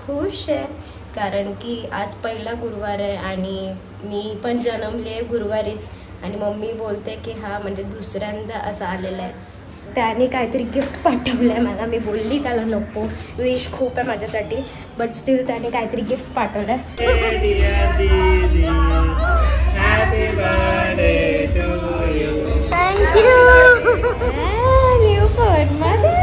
खुश आहे कारण की आज पहिला गुरुवार आहे आणि मी पण जन्मले आहे गुरुवारीच आणि मम्मी बोलते की हा म्हणजे दुसऱ्यांदा असं आलेलं आहे. त्याने काहीतरी गिफ्ट पाठवलं आहे मला. मी बोलली त्याला नको, विश खूप आहे माझ्यासाठी, बट स्टील त्याने काहीतरी गिफ्ट पाठवलं आहे. थँक्यू. न्यू फोन मध्ये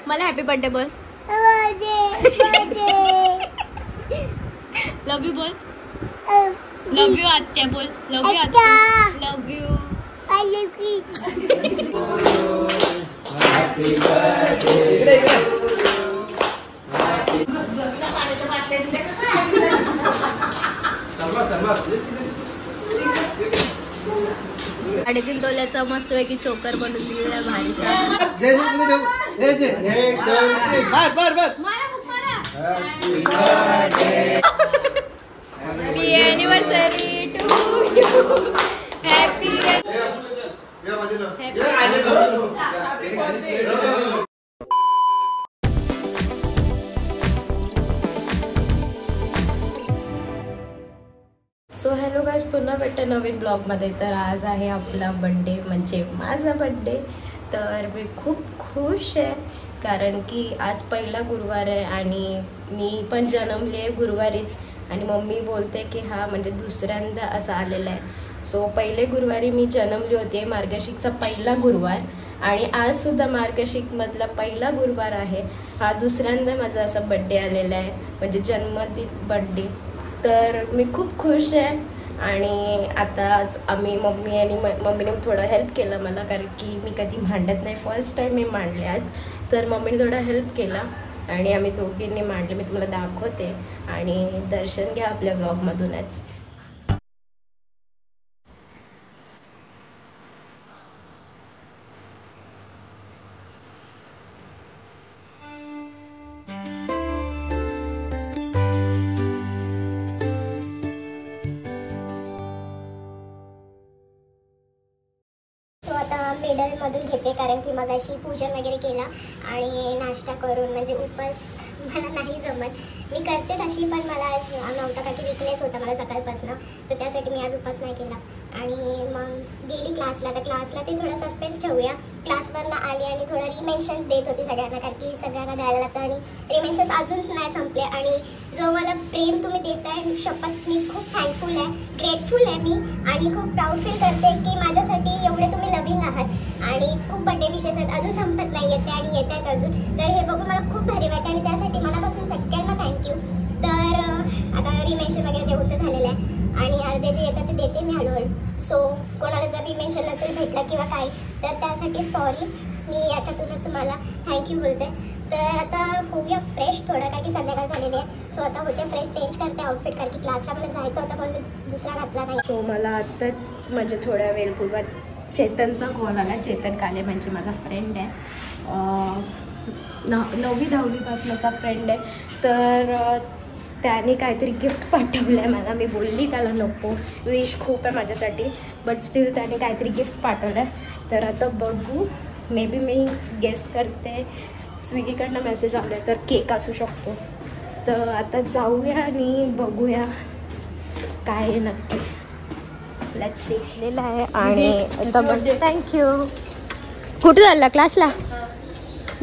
मला हॅपी बर्थडे बोल. लव यू बोल. लव यू आत्या बोल. लव यू आत्या. Love you. साडेतीन तोल्याचा मस्त पैकी चोकर बनवून दिलेला भारीचा. Happy anniversary to you. Happy so hello guys, पुन्हा भेटतं नवीन ब्लॉगमध्ये. तर आज आहे आपला बड्डे, म्हणजे माझा बड्डे. तर मी खूप खुश आहे कारण की आज पहिला गुरुवार आहे आणि मी पण जन्मले आहे गुरुवारीच आणि मम्मी बोलते की हा म्हणजे दुसऱ्यांदा असं आलेलं आहे. सो पहिले गुरुवारी मी जन्मली होते, मार्गशीर्षचा पहिला गुरुवार, आणि आजसुद्धा मार्गशीर्षमधला पहिला गुरुवार आहे. हा दुसऱ्यांदा माझा असा बड्डे आलेला आहे, म्हणजे जन्मदिन बड्डे. तर मी खूप खुश आहे. आणि आताच आम्ही मम्मीने थोडं हेल्प केलं मला, कारण की मी कधी मांडत नाही, फर्स्ट टाईम मी मांडले आज. तर मम्मीने थोडा हेल्प केला आणि आम्ही दोघींनी मांडले. मी तुम्हाला दाखवते आणि दर्शन घ्या आपल्या ब्लॉगमधूनच. आता मिडलमधून घेते कारण की मग अशी पूजन वगैरे केला आणि नाश्ता करून, म्हणजे उपवास मला नाही जमत. मी करते तशी, पण मला आज नव्हता का की विकनेस होता मला सकाळपासून, तर त्यासाठी मी आज उपवास नाही केला. आणि मग गेली क्लासला. तर क्लासला ते थोडं सस्पेन्स ठेवूया. क्लासवरनं आली आणि थोडं रिमेन्शन्स देत होती सगळ्यांना, कारण की सगळ्यांना द्यायला लागतं आणि रिमेन्शन्स अजूनच नाही संपले. आणि जो मला प्रेम तुम्ही देताय, शपथ मी खूप थँकफुल आहे, ग्रेटफुल आहे मी, आणि खूप प्राऊड फील करते की माझ्यासाठी एवढे तुम्ही लविंग आहात. आणि खूप बड्डे विशेष आहेत, अजून संपत नाही, येते आणि येत आहेत अजून. तर हे बघून मला खूप भारी वाटतं आणि त्यासाठी मनापासून सगळ्यांना थँक्यू. तर आता रिमेन्शन वगैरे देऊन तर झालेलं आहे आणि अर्धे जे येतात ते देते मी हळूहळू. सो कोणाला जर रिमेन्शन नसेल भेटलं किंवा काय, तर त्यासाठी सॉरी. मी याच्यातूनच तुम्हाला थँक्यू बोलते. तर आता होऊया फ्रेश थोडं, कारण की संध्याकाळ झालेली आहे. सो आता होते फ्रेश, चेंज करते आउटफिट, कारण की क्लासला मला जायचं होतं पण दुसरा घातला नाही. सो मला आत्ताच म्हणजे थोड्या वेळपूर्वी चेतनचा कॉल आला. चेतन काले म्हणजे माझा फ्रेंड आहे, 9वी-10वीपासूनचा फ्रेंड आहे. तर त्याने काहीतरी गिफ्ट पाठवलं आहे मला. मी बोलली त्याला नको, विश खूप आहे माझ्यासाठी, बट स्टील त्याने काहीतरी गिफ्ट पाठवलं आहे. तर आता बघू, मे बी मी गेस करते स्विगीकडनं मेसेज आले तर केक असू शकतो. तर आता जाऊया आणि बघूया काय आहे नक्की. Let's see. लिहिलं आहे आणि आता बघ. थँक्यू. कुठे चालला? क्लासला.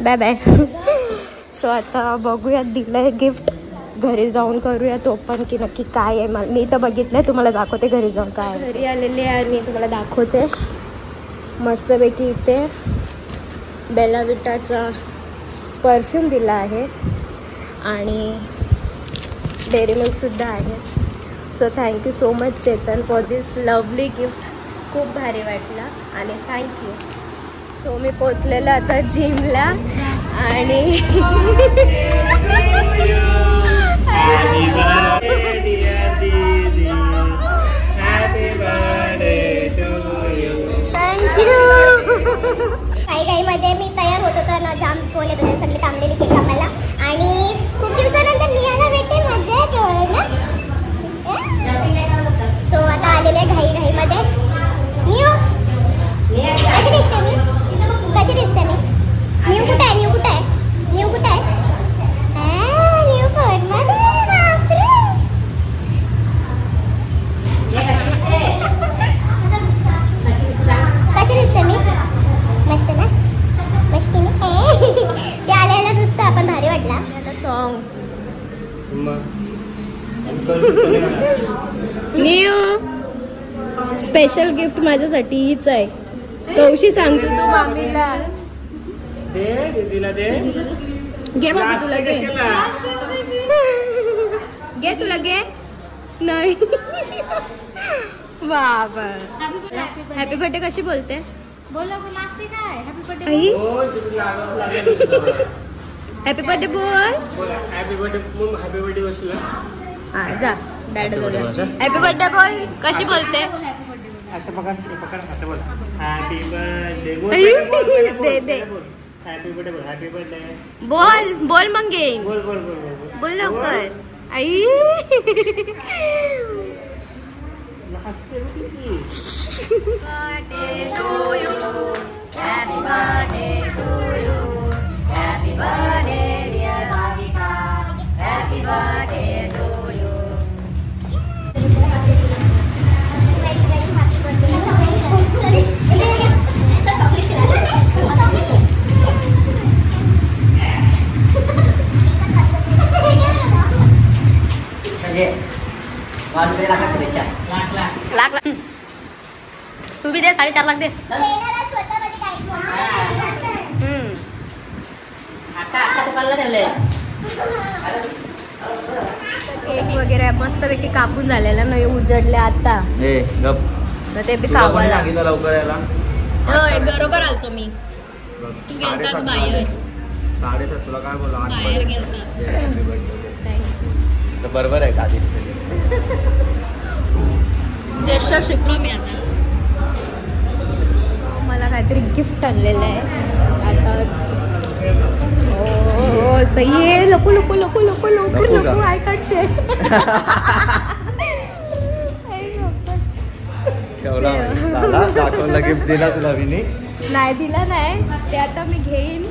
Bye bye. सो आता बघूया, दिलं आहे गिफ्ट. घरी जाऊन करूया तो पण की नक्की काय आहे. मी तर बघितलं आहे, तुम्हाला दाखवते घरी जाऊन काय. घरी आलेले आहे आणि तुम्हाला दाखवते मस्तपैकी. इथे बेला विटाचा परफ्यूम दिला आहे आणि डेअरी मिल्कसुद्धा आहे. So thank you so much Chetan for this lovely gift. खूप भारी वाटलं आणि थँक्यू. सो मी पोचलेलं आता जिमला आणि काही मध्ये मी तयार होत होतो ना, जाम फोन येत होते सगळे कामलेली केक कापायला आणि न्यू स्पेशल गिफ्ट माझ्यासाठी हीच आहे. कौशी सांगतो तू मामीला. दे दीदीला दे. घे बाबा तुला घे. घे तुला घे. नाही बाबा. हॅपी बर्थडे कशी बोलते? बोलो गो नाचते काय हॅपी बर्थडे. आई हॅपी बर्थडे बोल. हॅपी बर्थडे मग हॅपी बर्थडे वशिला. हा जा डॅड हॅपी बर्थडे बोल. कशी बोलते? असं पकड पकड असं बोल. हॅपी बर्थडे बोल. दे दे. हॅपी बर्थडे बोल. हॅपी बर्थडे बोल बोल मग घेईन. बोल बोल बोल बोल लवकर. आई हसते किती. birthday to you. Happy birthday to you. Happy birthday dear Monica. Happy birthday to you. Lakh lakh तू भी दे 4.5 लाख दे. केक वगैरे मस्तपैकी कापून झालेला नाही उजडले आता. तर ते बी खावायला लवकर यायला. बरोबर आलतो मी. तू गेलतास बाहेर. 7:30 तुला काय बोलला बाहेर गेलतास. बरोबर आहे का दिसते ज्येष्ठ शिकलो मी आता. मला काहीतरी गिफ्ट आणलेलं आहे आता. हो सही आहे. लपू लपू लपू लपू लपू लपू आय काट शेअर. दाखवला गिफ्ट दिला तुला विनी. नाही दिला नाही ते आता मी घेईन.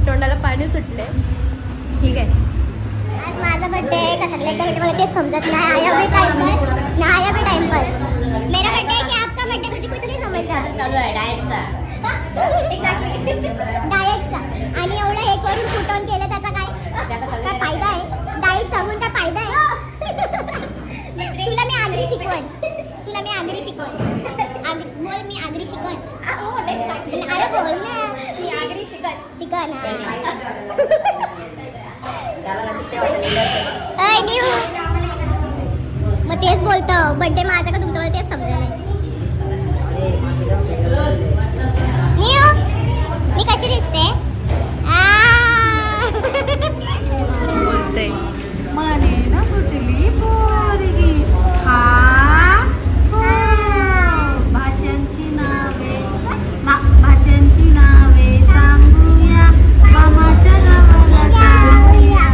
तोंडाला पाणी सुटले. ठीक आहे. आज माझा बर्थडे आहे का सगळ्यांचा बर्थडे मला तेच समजत नाही. आया भी टाइम पर ना आया भी टाइम पर. मेरा बर्थडे है कि आपका बर्थडे मुझे कुछ नहीं समझ रहा. चालू आहे डाएटचा. डाएटचा आणि एवढं हे करून फुटवून केलं त्याचा काय फायदा आहे? डाएट सांगून काय फायदा आहे? तुला मी आगरी शिकवण. बोल मी आगरी शिकवण. अरे बोल ना मी आगरी शिकवण. मग तेच बोलतो बर्थडे माझा का तुमचा मला तेच समजा नाही. मी कशी दिसते? बोलते मने ना फुटली पोरगी. हा भाज्यांची नावे सांगूया. मामाच्या गावाला जाऊया.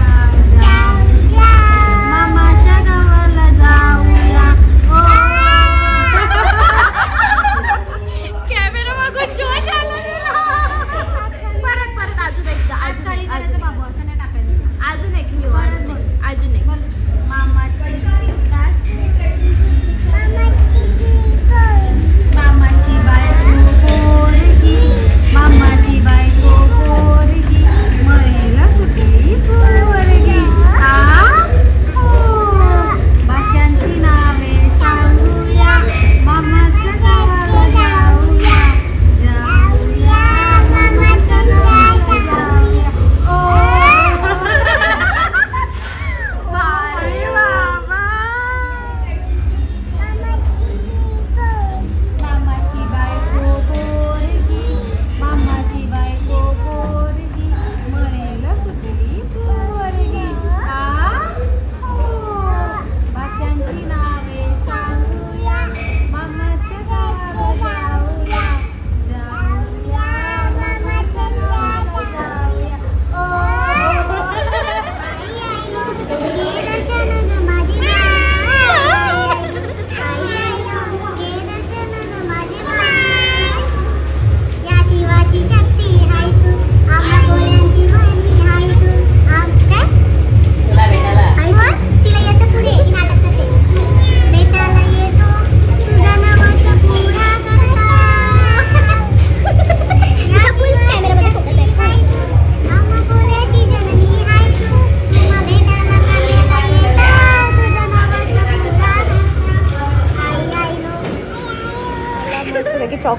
मामाच्या गावाला जाऊया. कॅमेरा मागून जोश आला. परत परत अजून एक बाबू असं नाही टाकायचं. अजून एक न्यू अजून एक मामाची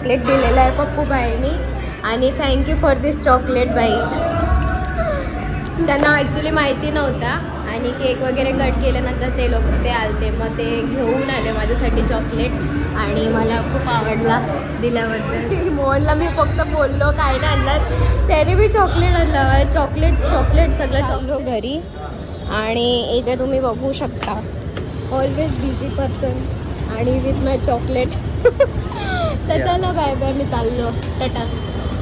चॉकलेट दिलेलं आहे पप्पू बाईनी आणि थँक्यू फॉर दिस चॉकलेट बाई. त्यांना ॲक्च्युली माहिती नव्हता आणि केक वगैरे कट केल्यानंतर ते आलते मग ते घेऊन आले माझ्यासाठी चॉकलेट आणि मला खूप आवडला दिल्याबद्दल. मोहनला मी फक्त बोललो काय नाही आणलं, त्याने मी चॉकलेट आणलं. चॉकलेट सगळं चाललो घरी आणि इथे तुम्ही बघू शकता ऑलवेज बिझी पर्सन आणि विथ माय चॉकलेट. तर चला बाय बाय, मी चाललो, टाटा.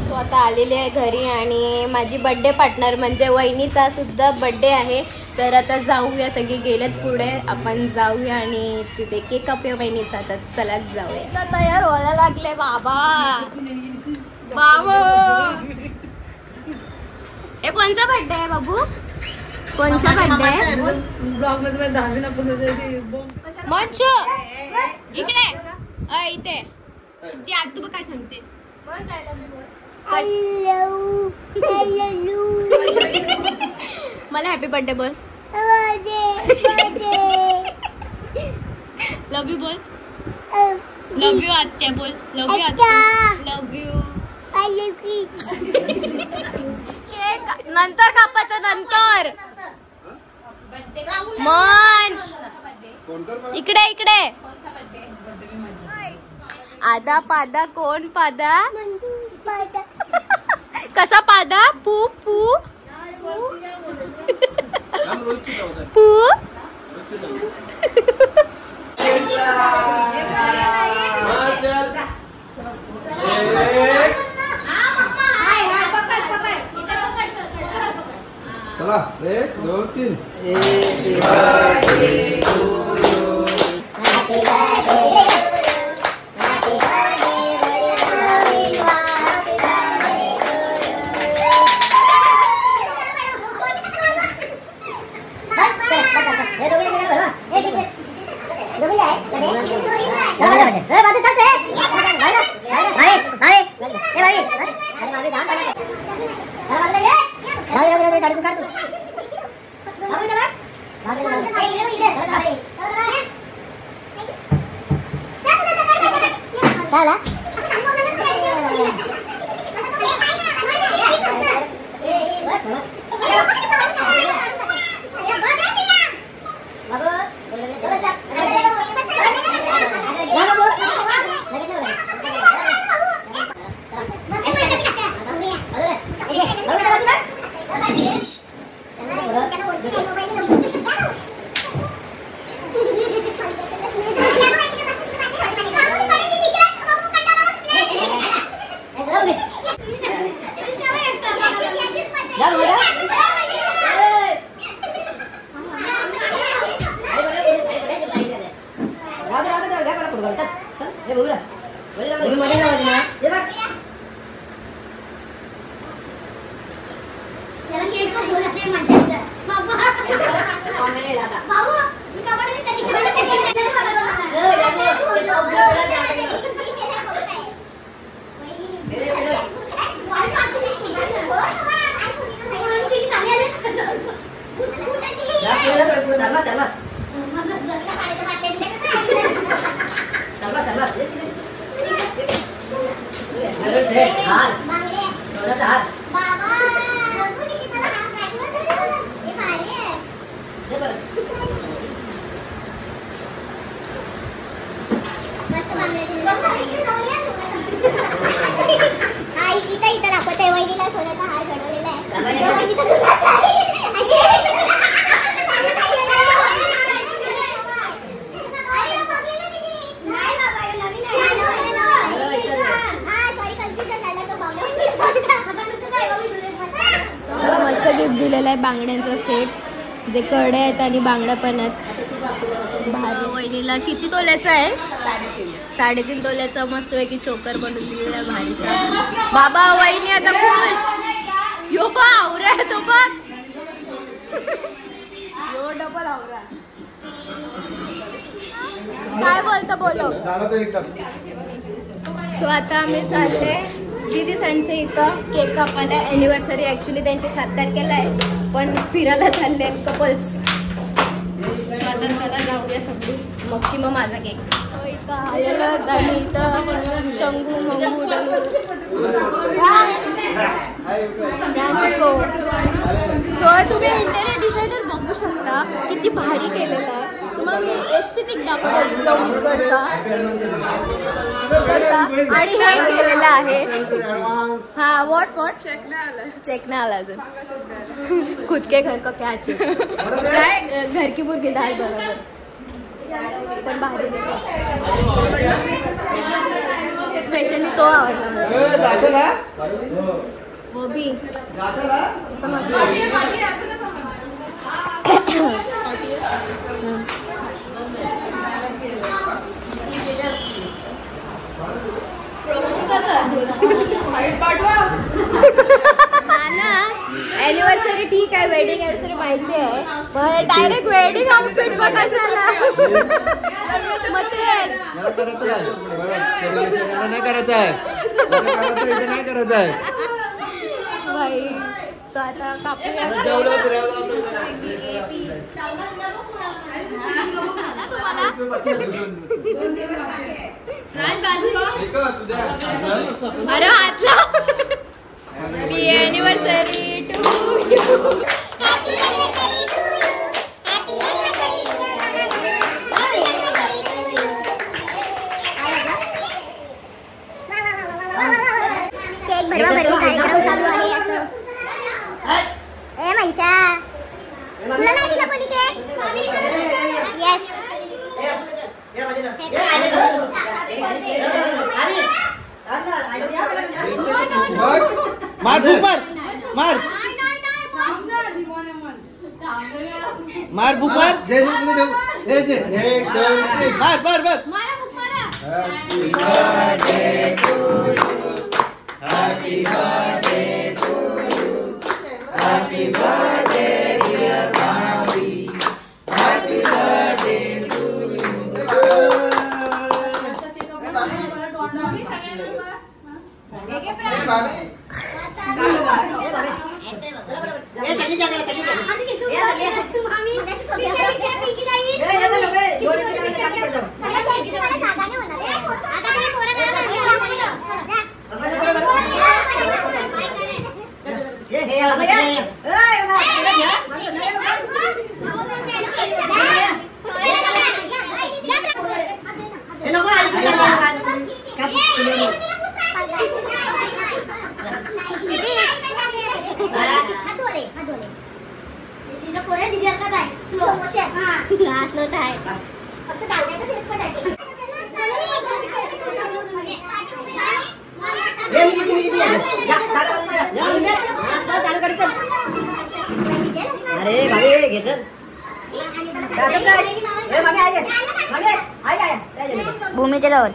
सो आता आलेली आहे घरी आणि माझी बड्डे पार्टनर म्हणजे वहिनीचा सुद्धा बड्डे आहे. तर आता जाऊया, सगळे गेलेत पुढे, आपण जाऊया आणि तिथे केक कापूया वहिनीचा. तर चला जाऊया. तयार व्हायला लागले बाबा. बाबा हे कोणचा बड्डे आहे बाबू? कोणचा बड्डे आहे? मंच इकडे इथे ती आज तू काय सांगते? मला हॅपी बर्थडे बोल. लव यू बोल. लव यू आत्या बोल. लव यू आत्या. Love you. नंतर कापायचं नंतर. मंच इकडे इकडे. आदा पादा कोण पादा? कसा पादा? पू पू पू. चला 1 2 3. गिफ्ट दिलेला आहे बांगड्यांचा सेट, जे कडे आहेत आणि बांगड्या पण आहेत. भारी. वहिनीला किती तोल्याचा आहे? 3.5 तोल्याचा मस्तपैकी चोकर बनवून दिलेला आहे भारीचा. बाबा वहिनी आता खुश. यो बा आवरा आहे तो बघ. यो डबल आवरा. काय बोलता बोलो. सो आता आम्ही चालले दीदी सांच्या इथं केक कापायला. ॲनिव्हर्सरी ॲक्च्युली त्यांची 7 तारखेला आहे, पण फिरायला चालले कपल्स. सो आता चला जाऊया सगळी. मग माझा केक आलेलं आणि इथं चंगू मंगू डंगू काय फ्रान्सिस्को. सो तुम्ही इंटेरियर डिझायनर बघू शकता किती भारी केलेलं आहे. तुम्हाला मी एस्थेटिक दाखवलं एकदम उघडता आणि हे केलेलं आहे. हा वॉट चेक नाही आला अजून. खुद के घर का क्या चेक काय घर की मुर्गी दाल बरोबर पण भारी स्पेशली तो आवडला वो भी. एनिव्हर्सरी ठीक आहे, वेडिंग एनिव्हर्सरी माहिती आहे, पण डायरेक्ट वेडिंग आउटफिट कशाला मग ते नाही करत आहे भाई. तो आता कापूया अरे हातला. Happy anniversary to you. कार्यक्रम चालू आहे असं. ए मंचा तुला नाही दिलं कोणी केक? येस मार भूक मार मार मार भूक मार मार मार मार. Happy birthday to you. Happy birthday to you. Happy birthday dear Bobby. Happy birthday to you. भूमीच्या गावात